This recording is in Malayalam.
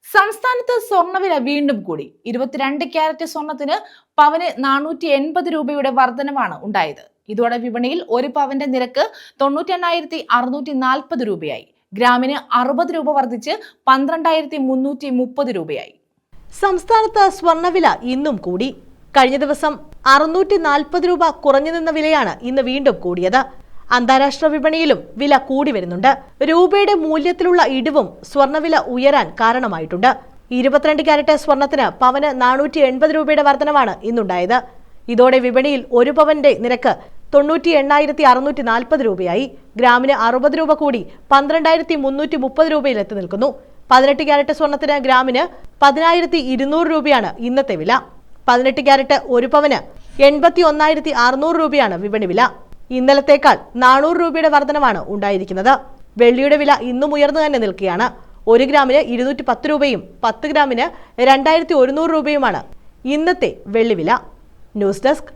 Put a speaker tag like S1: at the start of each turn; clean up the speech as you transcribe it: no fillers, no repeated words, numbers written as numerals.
S1: സംസ്ഥാനത്ത് സ്വർണ്ണവില വീണ്ടും കൂടി. 22 ക്യാരറ്റ് സ്വർണത്തിന് പവന് 480 രൂപയുടെ വർധനവാണ് ഉണ്ടായത്. ഇതോടെ വിപണിയിൽ ഒരു പവന്റെ നിരക്ക് 98,640 രൂപയായി. ഗ്രാമിന് 60 രൂപ വർദ്ധിച്ച് 12,330 രൂപയായി.
S2: സംസ്ഥാനത്ത് സ്വർണ്ണവില ഇന്നും കൂടി. കഴിഞ്ഞ ദിവസം 640 രൂപ കുറഞ്ഞു നിന്ന വിലയാണ് ഇന്ന് വീണ്ടും കൂടിയത്. അന്താരാഷ്ട്ര വിപണിയിലും വില കൂടി വരുന്നുണ്ട്. രൂപയുടെ മൂല്യത്തിലുള്ള ഇടിവും സ്വർണ്ണവില ഉയരാൻ കാരണമായിട്ടുണ്ട്. 22 ക്യാരറ്റ് സ്വർണത്തിന് പവന് 480 രൂപയുടെ വർധനവാണ് ഇന്നുണ്ടായത്. ഇതോടെ വിപണിയിൽ ഒരു പവന്റെ നിരക്ക് 98,640 രൂപയായി. ഗ്രാമിന് 60 രൂപ കൂടി 12,330 രൂപയിൽ എത്തി നിൽക്കുന്നു. 18 ക്യാരറ്റ് സ്വർണത്തിന് ഗ്രാമിന് 10,200 രൂപയാണ് ഇന്നത്തെ വില. 18 ക്യാരറ്റ് ഒരു പവന് 81,600 രൂപയാണ് വിപണി വില. ഇന്നലത്തേക്കാൾ 400 രൂപയുടെ വർധനവാണ് ഉണ്ടായിരിക്കുന്നത്. വെള്ളിയുടെ വില ഇന്നും ഉയർന്നു തന്നെ നിൽക്കുകയാണ്. 1 ഗ്രാമിന് 210 രൂപയും 10 ഗ്രാമിന് 2,100 രൂപയുമാണ് ഇന്നത്തെ വെള്ളിവില. News desk